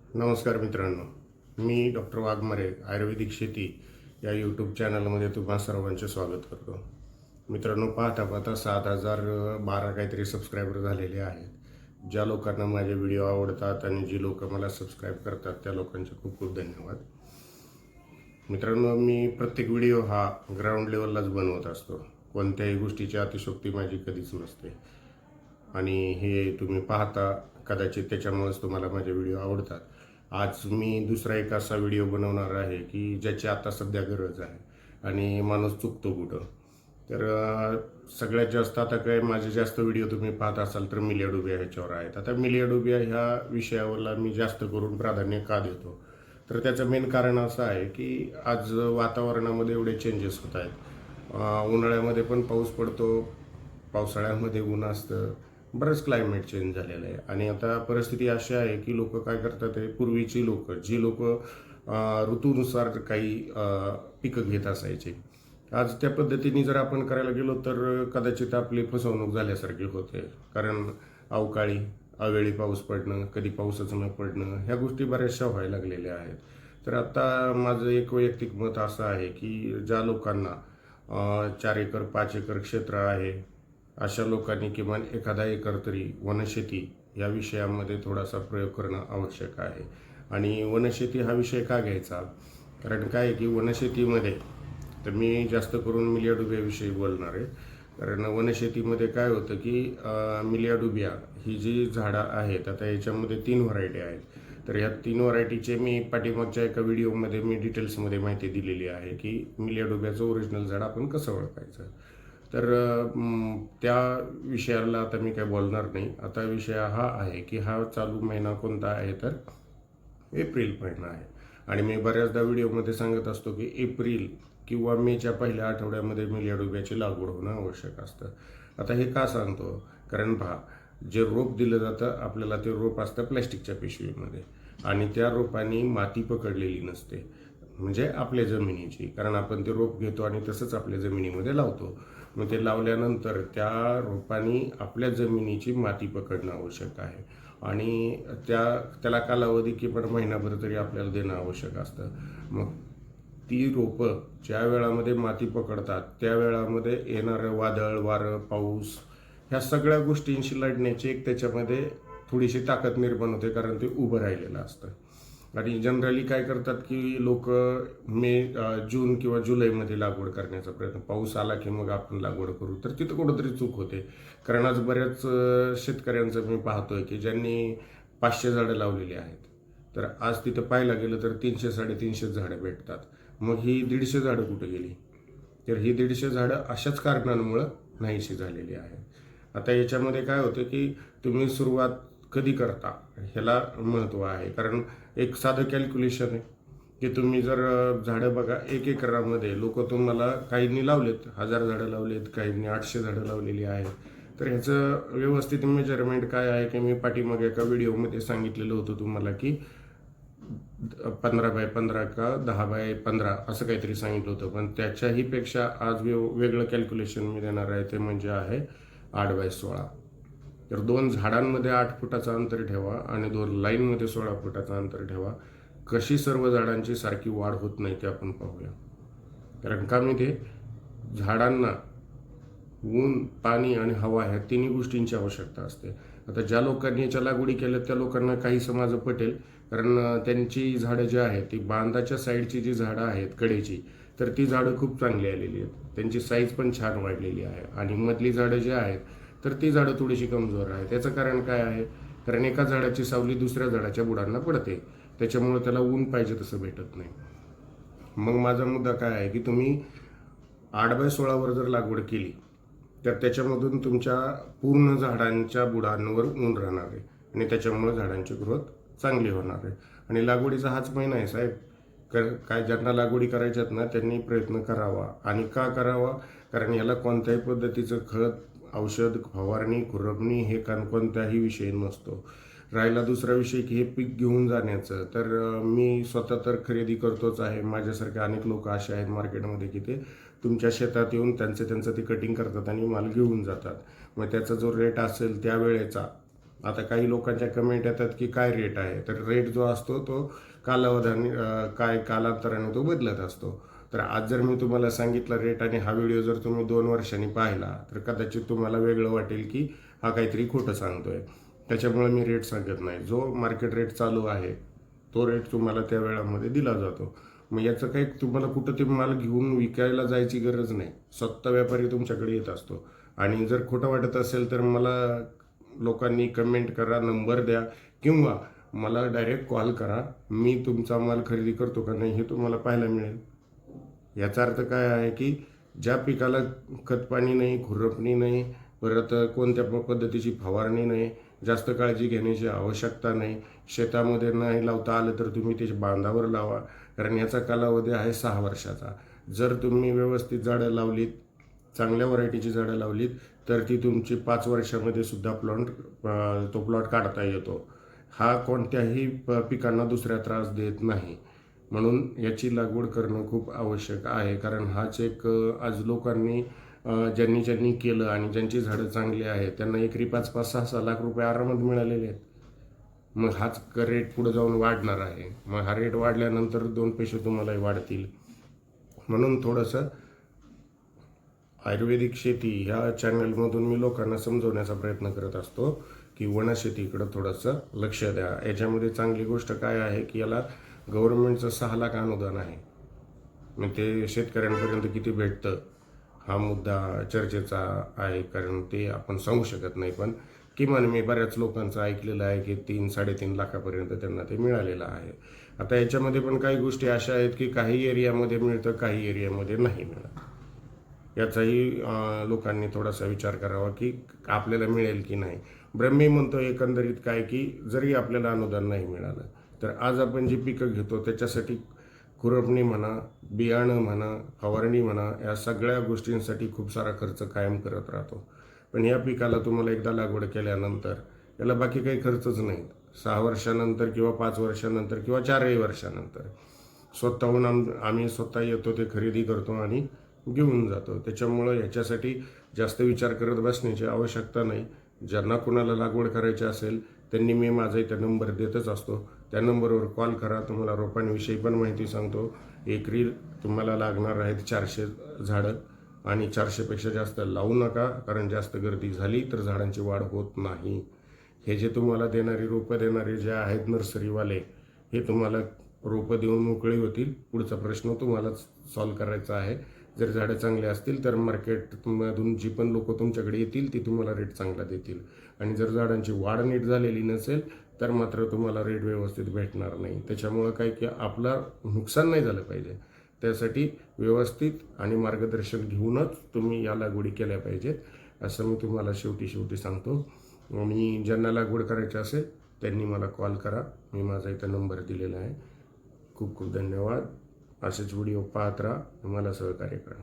नमस्कार मित्रांनो, मी डॉक्टर वाघमारे आयुर्वेदिक शेती या यूट्यूब चॅनलमध्ये तुम्हा सर्वांचे स्वागत करतो. मित्रांनो, पाहता पाहता 7,012 काहीतरी सबस्क्रायबर झालेले आहेत. ज्या लोकांना माझे व्हिडिओ आवडतात आणि जी लोक मला सबस्क्राईब करतात त्या लोकांचे खूप खूप धन्यवाद. मित्रांनो, मी प्रत्येक व्हिडिओ हा ग्राउंड लेवललाच बनवत असतो. कोणत्याही गोष्टीची अतिशयोक्ती माझी कधीच नसते आणि हे तुम्ही पाहता, कदाचित त्याच्यामुळेच तुम्हाला माझे व्हिडिओ आवडतात. आज मी दुसरा एक असा व्हिडिओ बनवणार आहे की ज्याची आता सध्या गरज आहे आणि माणूस चुकतो कुठं. तर सगळ्यात जास्त आता काय माझे जास्त व्हिडिओ तुम्ही पाहत असाल तर मिलियाडोबिया ह्याच्यावर आहेत. आता मिलियाडोबिया ह्या विषयावरला मी जास्त करून प्राधान्य का देतो, तर त्याचं मेन कारण असं आहे की आज वातावरणामध्ये एवढे चेंजेस होत आहेत. उन्हाळ्यामध्ये पण पाऊस पडतो, पावसाळ्यामध्ये ऊन असतं, बरंच क्लायमेट चेंज झालेलं आहे. आणि आता परिस्थिती अशी आहे की लोक काय करतात आहे, पूर्वीची लोक जी लोक ऋतूनुसार काही पिकं घेत असायचे, आज त्या पद्धतीने जर आपण करायला गेलो तर कदाचित आपली फसवणूक झाल्यासारखी होते. कारण अवकाळी अवेळी पाऊस पडणं, कधी पाऊसच न पडणं, ह्या गोष्टी बऱ्याचशा व्हायला लागलेल्या आहेत. तर आता माझं एक वैयक्तिक मत असं आहे की ज्या लोकांना 4 एकर 5 एकर क्षेत्र आहे, अशा लोकांनी किमान एखादा एकर तरी वनशेती या विषयामध्ये थोडासा प्रयोग करणं आवश्यक आहे. आणि वनशेती हा विषय का घ्यायचा, कारण काय आहे की वनशेतीमध्ये, तर मी जास्त करून मिलियाडोबियाविषयी बोलणार आहे. कारण वनशेतीमध्ये काय होतं की मिलियाडोबिया ही जी झाडं आहेत, आता याच्यामध्ये 3 व्हरायटी आहेत. तर ह्या 3 व्हरायटीचे मी पाठीमागच्या एका व्हिडिओमध्ये मी डिटेल्समध्ये माहिती दिलेली आहे की मिलियाडोबियाचं ओरिजिनल झाड आपण कसं ओळखायचं. तर त्या विषयाला आता मी काय बोलणार नाही. आता विषय हा आहे की हा चालू महिना कोणता आहे, तर एप्रिल महिना आहे. आणि मी बऱ्याचदा व्हिडिओमध्ये सांगत असतो की एप्रिल किंवा मेच्या पहिल्या आठवड्यामध्ये मिलियाडोबियाची लागवड होणं आवश्यक असतं. आता हे का सांगतो, कारण पहा, जे रोप दिलं जातं आपल्याला, ते रोप असतं प्लॅस्टिकच्या पिशवीमध्ये आणि त्या रोपांनी माती पकडलेली नसते, म्हणजे आपल्या जमिनीची. कारण आपण ते रोप घेतो आणि तसंच आपल्या जमिनीमध्ये लावतो. मग ते लावल्यानंतर त्या रोपांनी आपल्या जमिनीची माती पकडणं आवश्यक आहे आणि त्याला कालावधी किमान महिनाभर तरी आपल्याला देणं आवश्यक असतं. मग ती रोपं ज्या वेळामध्ये माती पकडतात त्या वेळामध्ये येणारं वादळ वारं पाऊस ह्या सगळ्या गोष्टींशी लढण्याची एक त्याच्यामध्ये थोडीशी ताकद निर्माण होते, कारण ते उभं राहिलेलं असतं. आणि जनरली काय करतात की लोक जून किंवा जुलैमध्ये लागवड करण्याचा प्रयत्न, पाऊस आला की मग आपण लागवड करू, तर तिथं कुठंतरी चूक होते. कारण आज बऱ्याच शेतकऱ्यांचं मी पाहतोय की ज्यांनी 500 झाडं लावलेली आहेत, तर आज तिथं पाहायला गेलं तर 300-350 झाडं भेटतात. मग ही 150 झाडं कुठे गेली, तर ही 150 झाडं अशाच कारणांमुळं नाहीशी झालेली आहेत. आता याच्यामध्ये काय होतं की तुम्ही सुरुवात कधी करता ह्याला महत्त्व आहे. कारण एक साधं कॅल्क्युलेशन आहे की तुम्ही जर झाडं बघा, 1 एकरामध्ये लोक तुम्हाला काहींनी लावलेत 1000 झाडं लावलेत, काहींनी 800 झाडं लावलेली आहेत. तर ह्याचं व्यवस्थित मेजरमेंट काय आहे की मी पाठीमागे एका व्हिडिओमध्ये सांगितलेलं होतं तुम्हाला की 15x15 का 10x15 असं काहीतरी सांगितलं होतं. पण त्याच्याही पेक्षा आज वेगळं कॅल्क्युलेशन मी देणार आहे, ते म्हणजे आहे 8x16. तर 2 झाडांमध्ये 8 फुटाचं अंतर ठेवा आणि 2 लाईनमध्ये 16 फुटाचं अंतर ठेवा. कशी सर्व झाडांची सारखी वाढ होत नाही ते आपण पाहूया. कारण का मी ते झाडांना ऊन, पाणी आणि हवा ह्या तिन्ही गोष्टींची आवश्यकता असते. आता ज्या लोकांनी याच्या लागवडी केल्या त्या लोकांना काही समाज पटेल, कारण त्यांची झाडं जी आहेत ती बांधाच्या साईडची जी झाडं आहेत कडेची, तर ती झाडं खूप चांगली आलेली आहेत, त्यांची साईज पण छान वाढलेली आहे. आणि मधली झाडं जी आहेत तर ती झाडं थोडीशी कमजोर आहे. त्याचं कारण काय आहे, कारण एका झाडाची सावली दुसऱ्या झाडाच्या बुडांना पडते, त्याच्यामुळे त्याला ऊन पाहिजे तसं भेटत नाही. मग माझा मुद्दा काय आहे की तुम्ही 8x16 जर लागवड केली तर त्याच्यामधून तुमच्या पूर्ण झाडांच्या बुडांवर ऊन राहणार आहे आणि त्याच्यामुळे झाडांची ग्रोथ चांगली होणार आहे. आणि लागवडीचा हाच महिना आहे साहेब. काय ज्यांना लागवडी करायच्यात ना त्यांनी प्रयत्न करावा. आणि का करावा, कारण याला कोणत्याही पद्धतीचं खत, औषध, फवारणी, खुरपणी हे कोणताही विषय नसतो. राहिला दुसरा विषय की हे पीक घेऊन जाण्याचं, तर मी स्वतः तर खरेदी करतोच आहे. माझ्यासारखे अनेक लोक असे आहेत मार्केटमध्ये की ते तुमच्या शेतात येऊन त्यांचं ते कटिंग करतात आणि माल घेऊन जातात. मग त्याचा जो रेट असेल त्यावेळेचा आता काही लोकांच्या कमेंट येतात की काय रेट आहे, तर रेट जो असतो तो कालावधाने काय कालांतराने तो बदलत असतो. तर आज जर मी तुम्हाला सांगितलं रेट आणि हा व्हिडिओ जर तुम्ही 2 वर्षांनी पाहिला तर कदाचित तुम्हाला वेगळं वाटेल की हा काहीतरी खोटं सांगतोय. त्याच्यामुळे मी रेट सांगत नाही. जो मार्केट रेट चालू आहे तो रेट तुम्हाला त्या वेळामध्ये दिला जातो. मग याचं काही तुम्हाला कुठं ते माल घेऊन विकायला जायची गरज नाही. स्वतः व्यापारी तुमच्याकडे येत असतो. आणि जर खोटं वाटत असेल तर मला लोकांनी कमेंट करा, नंबर द्या किंवा मला डायरेक्ट कॉल करा. मी तुमचा माल खरेदी करतो का नाही हे तुम्हाला पाहायला मिळेल. याचा अर्थ काय आहे की ज्या पिकाला खतपाणी नाही, खुरपणी नाही, परत कोणत्या पद्धतीची फवारणी नाही, जास्त काळजी घेण्याची आवश्यकता नाही, शेतामध्ये नाही लावता आलं तर तुम्ही त्याच्या बांधावर लावा, कारण याचा कालावधी आहे 6 वर्षाचा. जर तुम्ही व्यवस्थित झाडं लावलीत, चांगल्या व्हरायटीची झाडं लावलीत तर ती तुमची 5 वर्षामध्ये सुद्धा तो प्लॉट काढता येतो. हा कोणत्याही पिकांना दुसऱ्या त्रास देत नाही. म्हणून याची लागवड करणं खूप आवश्यक आहे. कारण हाच एक आज लोकांनी ज्यांनी ज्यांनी केलं आणि ज्यांची झाडं चांगली आहेत त्यांना एकरी 5-5, 6-6 लाख रुपये आरामात मिळालेले आहेत. मग हाच रेट पुढे जाऊन वाढणार आहे. मग हा रेट वाढल्यानंतर 2 पैसे तुम्हालाही वाढतील. म्हणून थोडंसं आयुर्वेदिक शेती ह्या चॅनलमधून मी लोकांना समजवण्याचा प्रयत्न करत असतो की वनशेतीकडं थोडंसं लक्ष द्या. याच्यामध्ये चांगली गोष्ट काय आहे की याला गव्हर्नमेंटचं 6 लाख अनुदान आहे. मग ते शेतकऱ्यांपर्यंत किती भेटतं हा मुद्दा चर्चेचा आहे, कारण ते आपण सांगू शकत नाही. पण किमान मी बऱ्याच लोकांचं ऐकलेलं आहे की 3-3.5 लाखापर्यंत त्यांना ते मिळालेलं आहे. आता याच्यामध्ये पण काही गोष्टी अशा आहेत की काही एरियामध्ये मिळतं, काही एरियामध्ये नाही मिळत. याचाही लोकांनी थोडासा विचार करावा की आपल्याला मिळेल की नाही. ब्रह्मी म्हणतो एकंदरीत काय की जरी आपल्याला अनुदान नाही मिळालं तर आज आपण जी पिकं घेतो त्याच्यासाठी खुरपणी म्हणा, बियाणं म्हणा, फवारणी म्हणा, या सगळ्या गोष्टींसाठी खूप सारा खर्च कायम करत राहतो. पण या पिकाला तुम्हाला एकदा लागवड केल्यानंतर याला बाकी काही खर्चच नाही. 6 वर्षानंतर किंवा 5 वर्षानंतर किंवा 4ही वर्षानंतर स्वतःहून आम्ही स्वतः येतो, ते खरेदी करतो आणि घेऊन जातो. त्याच्यामुळं याच्यासाठी जास्त विचार करत बसण्याची आवश्यकता नाही. ज्यांना कुणाला लागवड करायची असेल त्यांनी मी माझा इथे नंबर देतच असतो. त्या नंबरवर कॉल करा. तुम्हाला रोपांविषयी पण माहिती सांगतो. एकरी तुम्हाला लागणार आहेत 400 झाडं आणि 400पेक्षा जास्त लावू नका, कारण जास्त गर्दी झाली तर झाडांची वाढ होत नाही. हे जे तुम्हाला देणारी रोपं देणारे जे आहेत नर्सरीवाले, हे तुम्हाला रोपं देऊन मोकळे होतील. पुढचा प्रश्न तुम्हालाच सॉल्व करायचा आहे. जर झाडं चांगले असतील तर मार्केटमधून जी पण लोक तुमच्याकडे येतील ती तुम्हाला रेट चांगला देतील. आणि जर झाडांची वाढ नीट झालेली नसेल तर मात्र तुम्हाला रेट व्यवस्थित भेटणार नाही. त्याच्यामुळं काय की आपलं नुकसान नाही झालं पाहिजे, त्यासाठी व्यवस्थित आणि मार्गदर्शन घेऊनच तुम्ही या लागवडी केल्या पाहिजेत, असं मी तुम्हाला शेवटी सांगतो. आणि ज्यांना लागवड करायची असेल त्यांनी मला कॉल करा. मी माझा इथं नंबर दिलेला आहे. खूप खूप धन्यवाद. असेच व्हिडिओ पाहत राहा, मला सहकार्य करा.